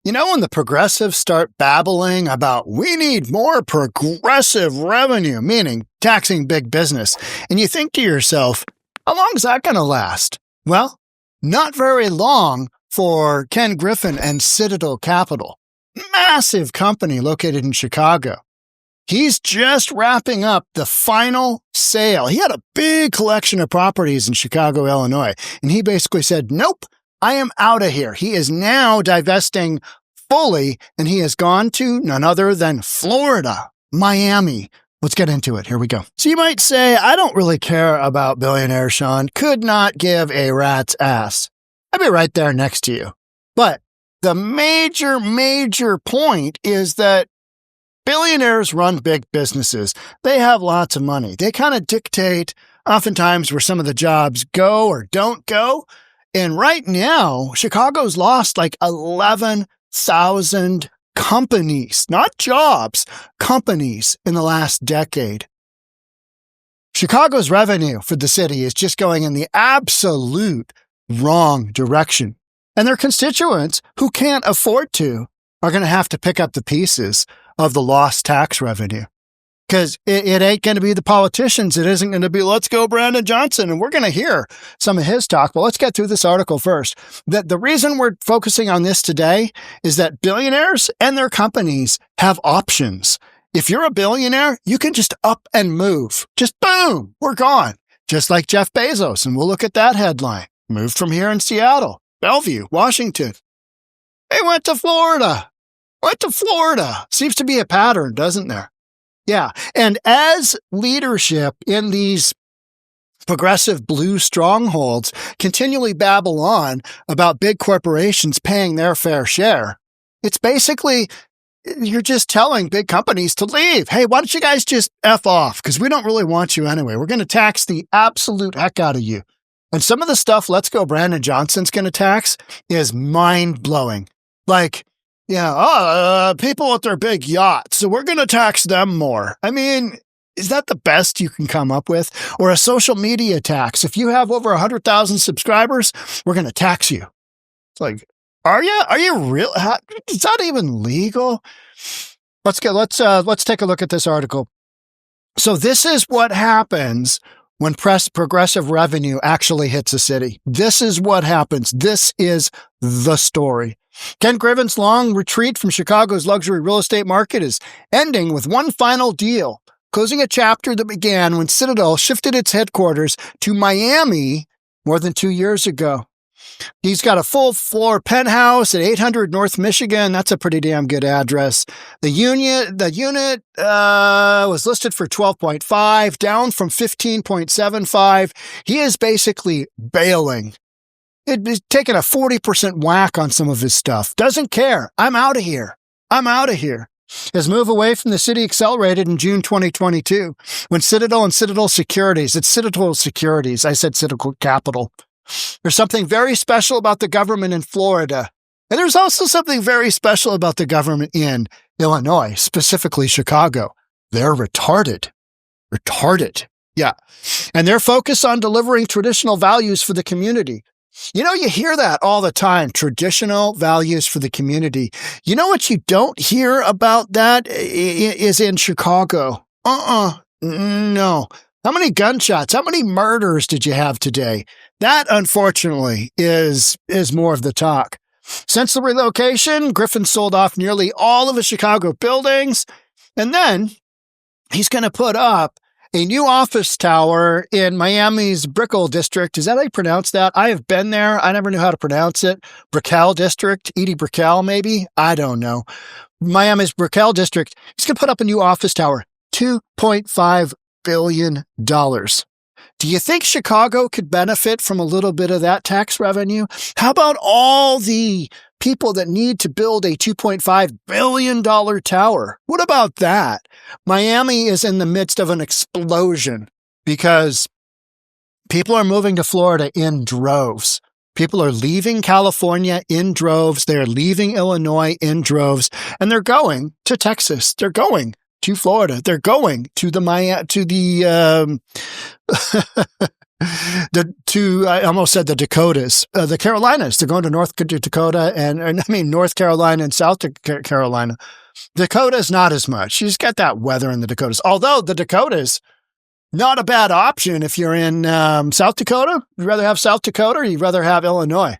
You know, when the progressives start babbling about we need more progressive revenue, meaning taxing big business, and you think to yourself, how long is that going to last? Well, not very long for Ken Griffin and Citadel Capital, massive company located in Chicago. He's just wrapping up the final sale. He had a big collection of properties in Chicago, Illinois, and he basically said, nope, I am out of here. He is now divesting fully, and he has gone to none other than Florida, Miami. Let's get into it. Here we go. So you might say, I don't really care about Billionaire Sean. Could not give a rat's ass. I'd be right there next to you. But the major point is that billionaires run big businesses. They have lots of money. They kind of dictate oftentimes where some of the jobs go or don't go. And right now, Chicago's lost like 11,000 companies, not jobs, companies in the last decade. Chicago's revenue for the city is just going in the absolute wrong direction. And their constituents who can't afford to are going to have to pick up the pieces of the lost tax revenue. Because it ain't going to be the politicians. It isn't going to be, let's go Brandon Johnson. And we're going to hear some of his talk. But let's get through this article first. The reason we're focusing on this today is that billionaires and their companies have options. If you're a billionaire, you can just up and move. Just boom, we're gone. Just like Jeff Bezos. And we'll look at that headline. Moved from here in Seattle, Bellevue, Washington. They went to Florida. Seems to be a pattern, doesn't there? Yeah. And as leadership in these progressive blue strongholds continually babble on about big corporations paying their fair share, it's basically, you're just telling big companies to leave. Hey, why don't you guys just F off? Because we don't really want you anyway. We're going to tax the absolute heck out of you. And some of the stuff Let's Go Brandon Johnson's going to tax is mind-blowing. Like, people with their big yachts, so we're going to tax them more. I mean, is that the best you can come up with? Or a social media tax. If you have over 100,000 subscribers, we're going to tax you. It's like, are you? Are you real? Is that even legal? Let's take a look at this article. So this is what happens when progressive revenue actually hits a city. This is what happens. This is the story. Ken Griffin's long retreat from Chicago's luxury real estate market is ending with one final deal, closing a chapter that began when Citadel shifted its headquarters to Miami more than 2 years ago. He's got a full-floor penthouse at 800 North Michigan. That's a pretty damn good address. The unit was listed for 12.5, down from 15.75. He is basically bailing. He's taking a 40% whack on some of his stuff. Doesn't care. I'm out of here. His move away from the city accelerated in June 2022 when Citadel and Citadel Securities, it's Citadel Securities, I said Citadel Capital. There's something very special about the government in Florida. And there's also something very special about the government in Illinois, specifically Chicago. They're retarded. Yeah. And they're focused on delivering traditional values for the community. You know, you hear that all the time, traditional values for the community. You know what you don't hear about that is in Chicago. No. How many gunshots, how many murders did you have today? That, unfortunately, is more of the talk. Since the relocation, Griffin sold off nearly all of his Chicago buildings, and then he's going to put up a new office tower in Miami's Brickell district. Is that how you pronounce that? I have been there. I never knew how to pronounce it. Brickell district, Edie Brickell, maybe? I don't know. Miami's Brickell district. He's going to put up a new office tower. $2.5 billion. Do you think Chicago could benefit from a little bit of that tax revenue? How about all the people that need to build a $2.5 billion tower? What about that? Miami is in the midst of an explosion because people are moving to Florida in droves. People are leaving California in droves. They're leaving Illinois in droves, and they're going to Texas. They're going to Florida. They're going to the I almost said the Dakotas, the Carolinas. They're going to North Dakota North Carolina and South Carolina. Dakota's not as much. You just got that weather in the Dakotas. Although the Dakotas, not a bad option if you're in South Dakota. You'd rather have South Dakota or you'd rather have Illinois?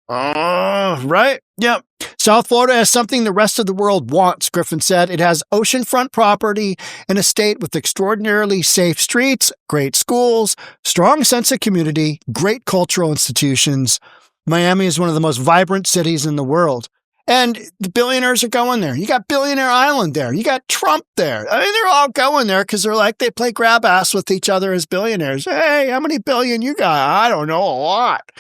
Right? Yep. South Florida has something the rest of the world wants, Griffin said. It has oceanfront property in a state with extraordinarily safe streets, great schools, strong sense of community, great cultural institutions. Miami is one of the most vibrant cities in the world. And the billionaires are going there. You got Billionaire Island there. You got Trump there. I mean, they're all going there because they play grab ass with each other as billionaires. Hey, how many billion you got? I don't know, a lot,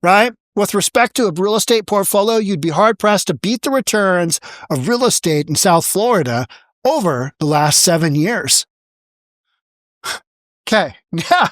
right? With respect to a real estate portfolio, you'd be hard-pressed to beat the returns of real estate in South Florida over the last 7 years. Okay. Yeah.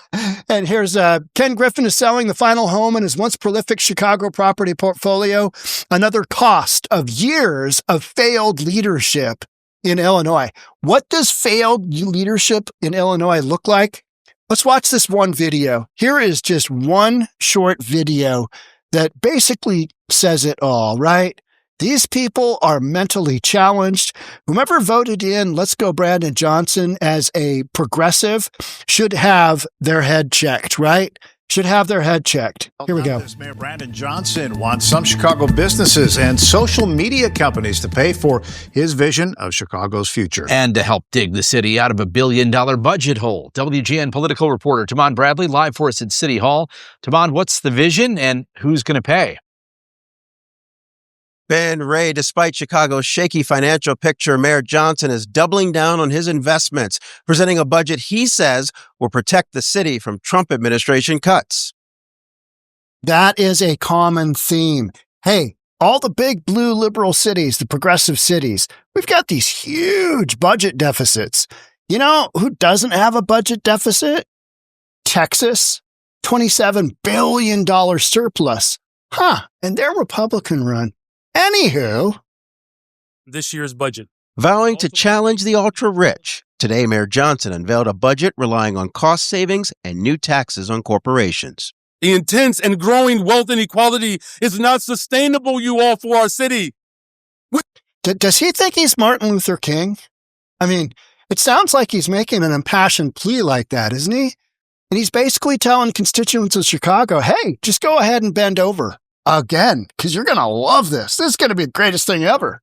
And here's Ken Griffin is selling the final home in his once prolific Chicago property portfolio. Another cost of years of failed leadership in Illinois. What does failed leadership in Illinois look like? Let's watch this one video. Here is just one short video that basically says it all, right? These people are mentally challenged. Whomever voted in Let's Go Brandon Johnson as a progressive should have their head checked, right? Should have their head checked. Here we go. Mayor Brandon Johnson wants some Chicago businesses and social media companies to pay for his vision of Chicago's future. And to help dig the city out of $1 billion budget hole. WGN political reporter Tumon Bradley live for us at City Hall. Tumon, what's the vision and who's going to pay? Ben Ray, despite Chicago's shaky financial picture, Mayor Johnson is doubling down on his investments, presenting a budget he says will protect the city from Trump administration cuts. That is a common theme. Hey, all the big blue liberal cities, the progressive cities, we've got these huge budget deficits. You know who doesn't have a budget deficit? Texas, $27 billion surplus. And they're Republican run. Anywho, this year's budget. Vowing to challenge the ultra-rich, today Mayor Johnson unveiled a budget relying on cost savings and new taxes on corporations. The intense and growing wealth inequality is not sustainable, you all, for our city. Does he think he's Martin Luther King? I mean, it sounds like he's making an impassioned plea like that, isn't he? And he's basically telling constituents of Chicago, hey, just go ahead and bend over. Again, because you're going to love this. This is going to be the greatest thing ever.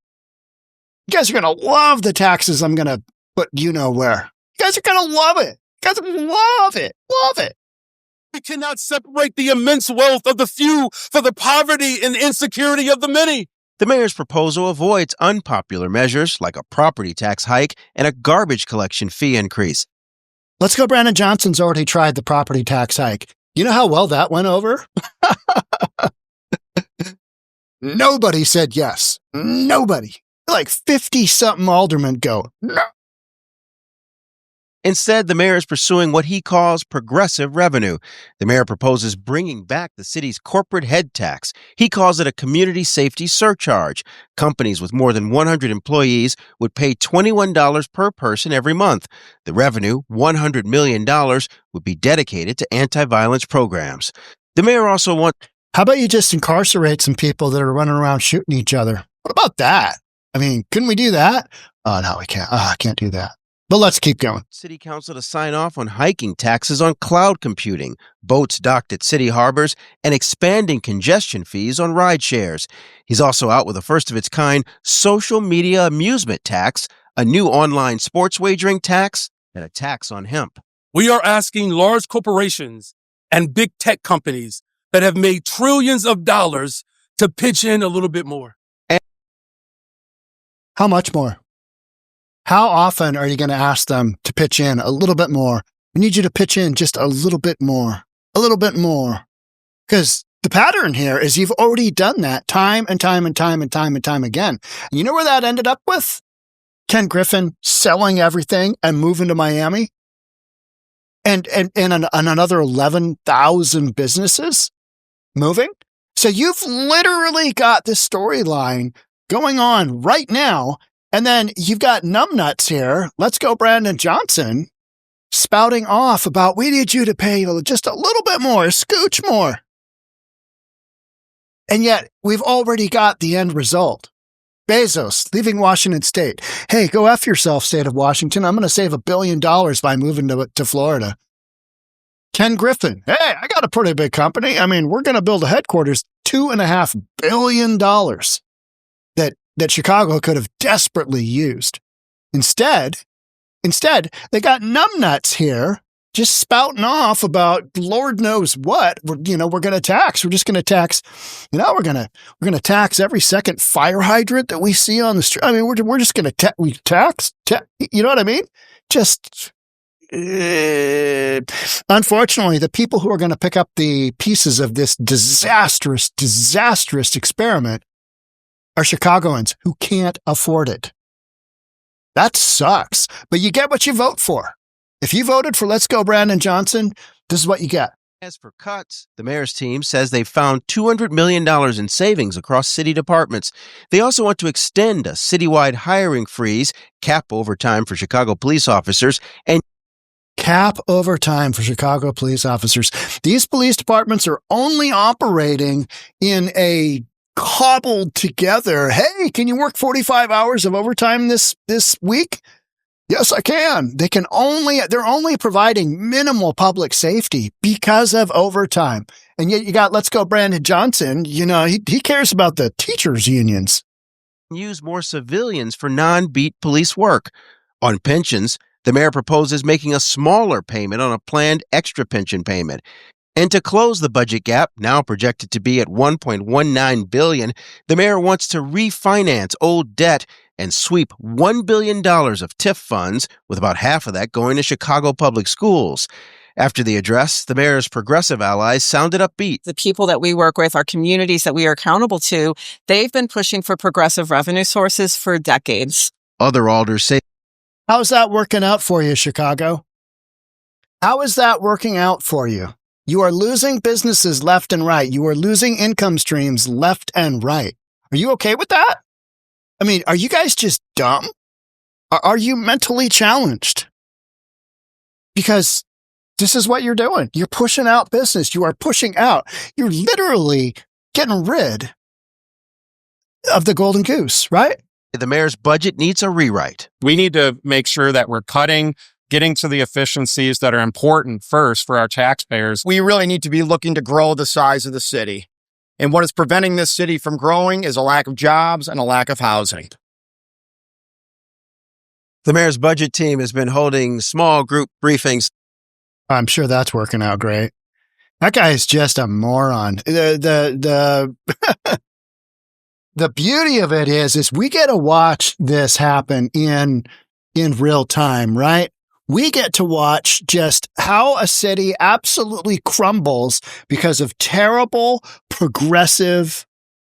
You guys are going to love the taxes I'm going to put you know where. You guys are going to love it. You guys are going to love it. Love it. We cannot separate the immense wealth of the few for the poverty and insecurity of the many. The mayor's proposal avoids unpopular measures like a property tax hike and a garbage collection fee increase. Let's Go Brandon Johnson's already tried the property tax hike. You know how well that went over? Nobody said yes. Nobody. Like 50-something aldermen go, no. Instead, the mayor is pursuing what he calls progressive revenue. The mayor proposes bringing back the city's corporate head tax. He calls it a community safety surcharge. Companies with more than 100 employees would pay $21 per person every month. The revenue, $100 million, would be dedicated to anti-violence programs. The mayor also wants... How about you just incarcerate some people that are running around shooting each other? What about that? I mean, couldn't we do that? Oh, no, we can't. I can't do that. But let's keep going. City Council to sign off on hiking taxes on cloud computing, boats docked at city harbors, and expanding congestion fees on ride shares. He's also out with a first-of-its-kind social media amusement tax, a new online sports wagering tax, and a tax on hemp. We are asking large corporations and big tech companies that have made trillions of dollars to pitch in a little bit more. How much more? How often are you going to ask them to pitch in a little bit more? We need you to pitch in just a little bit more. A little bit more. Because the pattern here is you've already done that time and time and time and time and time again. And you know where that ended up with? Ken Griffin selling everything and moving to Miami? And another 11,000 businesses moving? So you've literally got this storyline going on right now. And then you've got numbnuts here. Let's Go Brandon Johnson spouting off about, we need you to pay just a little bit more, a scooch more. And yet we've already got the end result. Bezos leaving Washington State. Hey, go F yourself, state of Washington. I'm going to save $1 billion by moving to Florida. Ken Griffin. Hey, I got a pretty big company. I mean, we're going to build a headquarters, $2.5 billion that Chicago could have desperately used. Instead, they got numbnuts here just spouting off about Lord knows what. We're going to tax. We're just going to tax. We're going to tax every second fire hydrant that we see on the street. I mean, we're just going to tax. You know what I mean? Just unfortunately, the people who are going to pick up the pieces of this disastrous experiment are Chicagoans who can't afford it. That sucks, but you get what you vote for. If you voted for Let's Go Brandon Johnson, this is what you get. As for cuts, the mayor's team says they've found $200 million in savings across city departments. They also want to extend a citywide hiring freeze, cap overtime for Chicago police officers, and cap overtime for Chicago police officers. These police departments are only operating in a cobbled together, hey, can you work 45 hours of overtime this week? Yes, I can. They're only providing minimal public safety because of overtime. And yet you got Let's Go Brandon Johnson, he cares about the teachers' unions. Use more civilians for non-beat police work. On pensions, the mayor proposes making a smaller payment on a planned extra pension payment. And to close the budget gap, now projected to be at $1.19 billion, the mayor wants to refinance old debt and sweep $1 billion of TIF funds, with about half of that going to Chicago public schools. After the address, the mayor's progressive allies sounded upbeat. The people that we work with, our communities that we are accountable to, they've been pushing for progressive revenue sources for decades. Other alders say, how's that working out for you, Chicago? How is that working out for you? You are losing businesses left and right. You are losing income streams left and right. Are you okay with that? I mean, are you guys just dumb? Are you mentally challenged? Because this is what you're doing. You're pushing out business. You are pushing out. You're literally getting rid of the golden goose, right? The mayor's budget needs a rewrite. We need to make sure that we're getting to the efficiencies that are important first for our taxpayers. We really need to be looking to grow the size of the city. And what is preventing this city from growing is a lack of jobs and a lack of housing. The mayor's budget team has been holding small group briefings. I'm sure that's working out great. That guy is just a moron. The beauty of it is we get to watch this happen in real time, right? We get to watch just how a city absolutely crumbles because of terrible progressive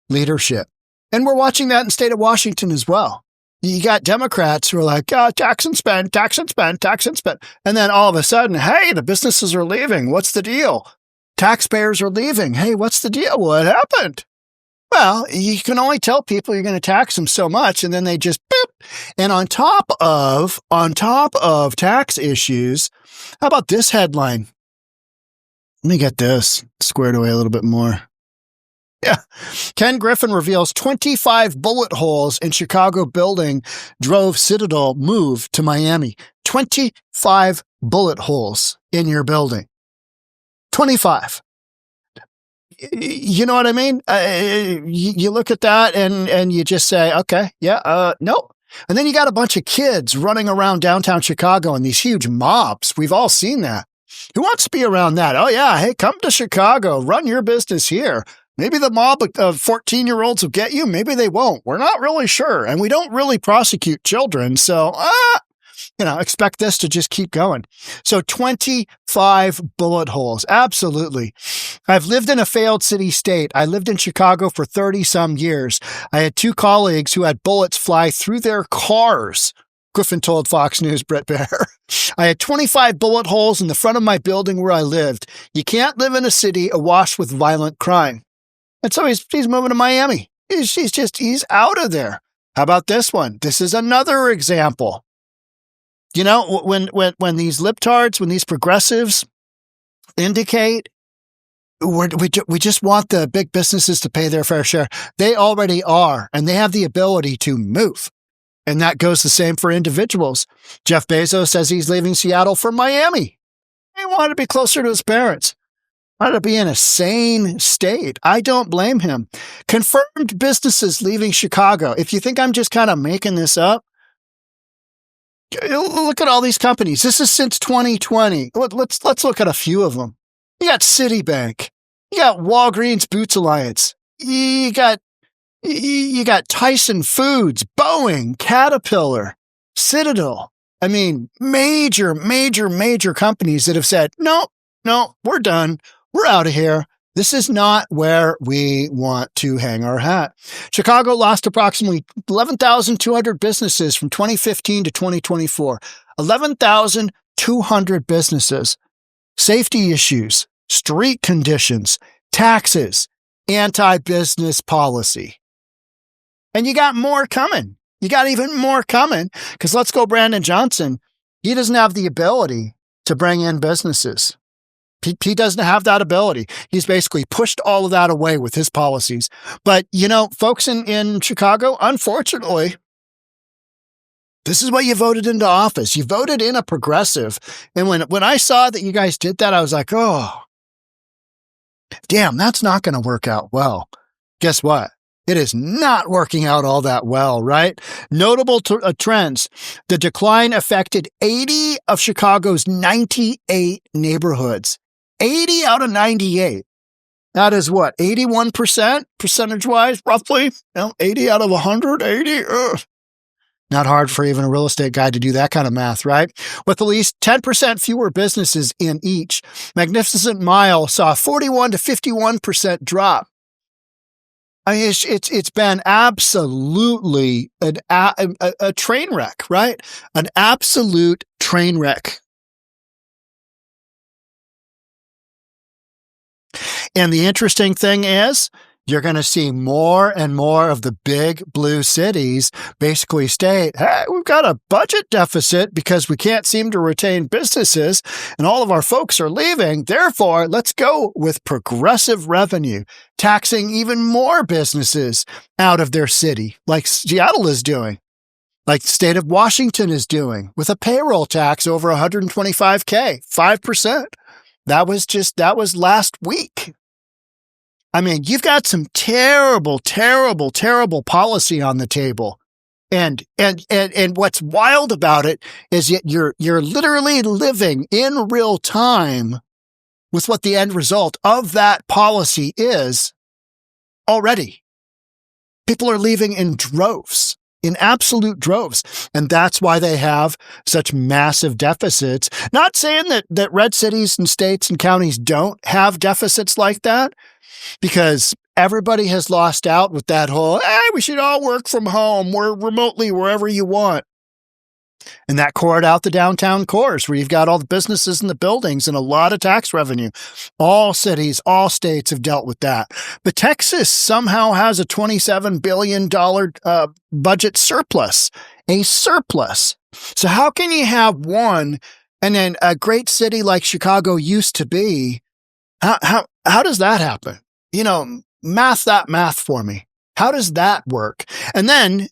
leadership. And we're watching that in the state of Washington as well. You got Democrats who are like, tax and spend, tax and spend, tax and spend. And then all of a sudden, hey, the businesses are leaving. What's the deal? Taxpayers are leaving. Hey, what's the deal? What happened? Well, you can only tell people you're going to tax them so much, and then they just boop. And on top of tax issues, how about this headline? Let me get this squared away a little bit more. Yeah. Ken Griffin reveals 25 bullet holes in Chicago building drove Citadel move to Miami. 25 bullet holes in your building. 25. You know what I mean? You look at that and you just say, okay, no. And then you got a bunch of kids running around downtown Chicago in these huge mobs. We've all seen that. Who wants to be around that? Oh yeah, hey, come to Chicago, run your business here. Maybe the mob of 14-year-olds will get you. Maybe they won't. We're not really sure. And we don't really prosecute children. So, expect this to just keep going. So 25 bullet holes. Absolutely. I've lived in a failed city state. I lived in Chicago for 30 some years. I had two colleagues who had bullets fly through their cars. Griffin told Fox News' Brett Baer. I had 25 bullet holes in the front of my building where I lived. You can't live in a city awash with violent crime. And so he's moving to Miami. He's out of there. How about this one? This is another example. You know, when these libtards, when these progressives indicate we just want the big businesses to pay their fair share, they already are, and they have the ability to move. And that goes the same for individuals. Jeff Bezos says he's leaving Seattle for Miami. He wanted to be closer to his parents. Wanted to be in a sane state. I don't blame him. Confirmed businesses leaving Chicago. If you think I'm just kind of making this up, look at all these companies. This is since 2020. Let's look at a few of them. You got Citibank. You got Walgreens Boots Alliance. You got Tyson Foods, Boeing, Caterpillar, Citadel. I mean, major companies that have said, no, we're done. We're out of here. This is not where we want to hang our hat. Chicago lost approximately 11,200 businesses from 2015 to 2024. 11,200 businesses. Safety issues, street conditions, taxes, anti-business policy. And you got more coming. You got even more coming because let's go Brandon Johnson. He doesn't have the ability to bring in businesses. He doesn't have that ability. He's basically pushed all of that away with his policies. But, you know, folks in Chicago, unfortunately, this is what you voted into office. You voted in a progressive. And when I saw that you guys did that, I was like, oh, damn, that's not going to work out well. Guess what? It is not working out all that well, right? Notable trends. The decline affected 80 of Chicago's 98 neighborhoods. 80 out of 98. That is what? 81% percentage-wise, roughly? 80 out of 180? Ugh. Not hard for even a real estate guy to do that kind of math, right? With at least 10% fewer businesses in each. Magnificent Mile saw a 41 to 51% drop. I mean, it's been absolutely a train wreck, right? An absolute train wreck. And the interesting thing is, you're going to see more and more of the big blue cities basically state, hey, we've got a budget deficit because we can't seem to retain businesses and all of our folks are leaving. Therefore, let's go with progressive revenue, taxing even more businesses out of their city, like Seattle is doing, like the state of Washington is doing with a payroll tax over $125K, 5%. That was last week. I mean, you've got some terrible policy on the table. And what's wild about it is that you're literally living in real time with what the end result of that policy is already. People are leaving in droves, in absolute droves. And that's why they have such massive deficits. Not saying that red cities and states and counties don't have deficits like that, because everybody has lost out with that whole, we should all work from home, or remotely, wherever you want. And that cored out the downtown cores where you've got all the businesses and the buildings and a lot of tax revenue. All cities, all states have dealt with that. But Texas somehow has a $27 billion budget surplus, a surplus. So how can you have one and then a great city like Chicago used to be? How does that happen? You know, math for me. How does that work? And then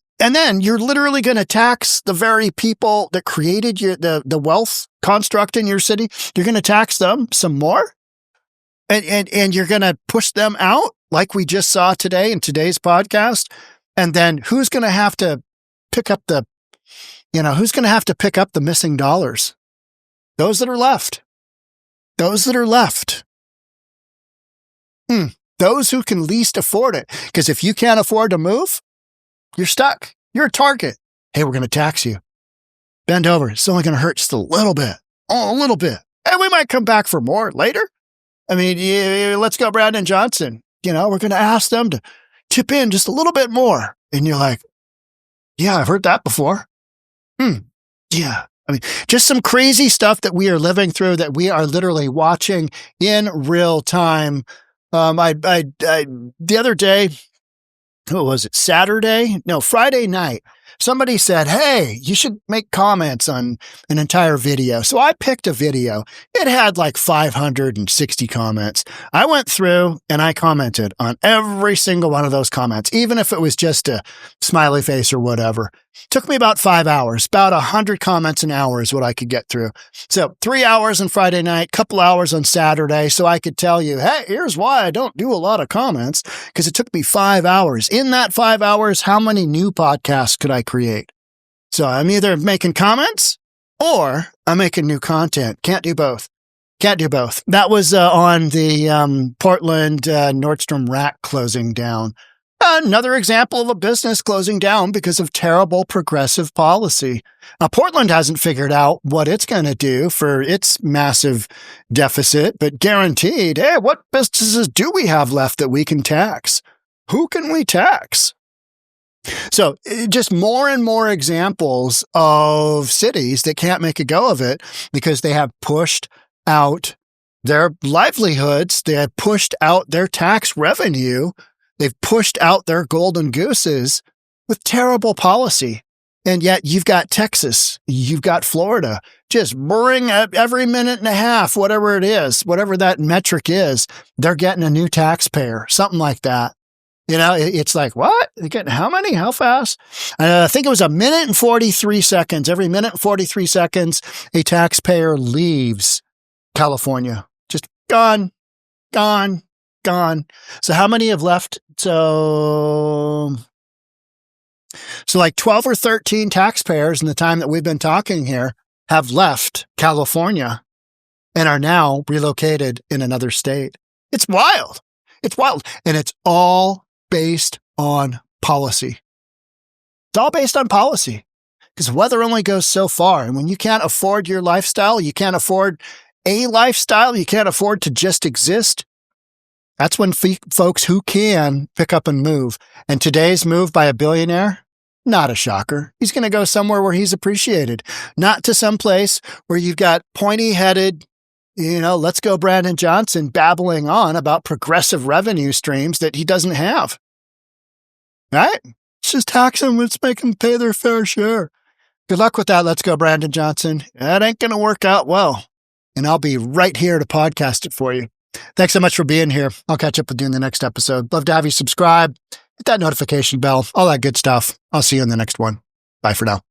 you're literally going to tax the very people that created the wealth construct in your city. You're going to tax them some more, and you're going to push them out like we just saw today in today's podcast. And then who's going to have to pick up the missing dollars? Those that are left. Those who can least afford it. Because if you can't afford to move, you're stuck. You're a target. Hey, we're going to tax you. Bend over. It's only going to hurt just a little bit. Oh, a little bit. And we might come back for more later. I mean, let's go Brandon Johnson. You know, we're going to ask them to chip in just a little bit more. And you're like, yeah, I've heard that before. Yeah. I mean, just some crazy stuff that we are living through that we are literally watching in real time. The other day, what was it? Friday night, Somebody said, hey, you should make comments on an entire video. So I picked a video. It had like 560 comments. I went through and I commented on every single one of those comments, even if it was just a smiley face or whatever. Took me about 5 hours. About 100 comments an hour is what I could get through. So 3 hours on Friday night, couple hours on Saturday, so I could tell you, hey, here's why I don't do a lot of comments, because it took me 5 hours. In that 5 hours, how many new podcasts could I create? So I'm either making comments or I'm making new content. Can't do both. Can't do both. That was on the Portland Nordstrom rack closing down. Another example of a business closing down because of terrible progressive policy. Now, Portland hasn't figured out what it's going to do for its massive deficit, but guaranteed, hey, what businesses do we have left that we can tax? Who can we tax? So just more and more examples of cities that can't make a go of it because they have pushed out their livelihoods. They have pushed out their tax revenue. They've pushed out their golden gooses with terrible policy. And yet you've got Texas, you've got Florida, just bring up every minute and a half, whatever it is, whatever that metric is, they're getting a new taxpayer, something like that. You know, it's like, what? They're getting how many? How fast? I think it was a minute and 43 seconds. Every minute and 43 seconds, a taxpayer leaves California. Just gone, gone, gone. So how many have left? So like 12 or 13 taxpayers in the time that we've been talking here have left California and are now relocated in another state. It's wild. It's wild. And it's all based on policy. It's all based on policy because weather only goes so far. And when you can't afford your lifestyle, you can't afford a lifestyle, you can't afford to just exist. That's when folks who can pick up and move. And today's move by a billionaire, not a shocker. He's going to go somewhere where he's appreciated, not to some place where you've got pointy-headed, let's go Brandon Johnson babbling on about progressive revenue streams that he doesn't have. Right? Let's just tax them. Let's make them pay their fair share. Good luck with that. Let's go Brandon Johnson. That ain't going to work out well. And I'll be right here to podcast it for you. Thanks so much for being here. I'll catch up with you in the next episode. Love to have you subscribe, hit that notification bell, all that good stuff. I'll see you in the next one. Bye for now.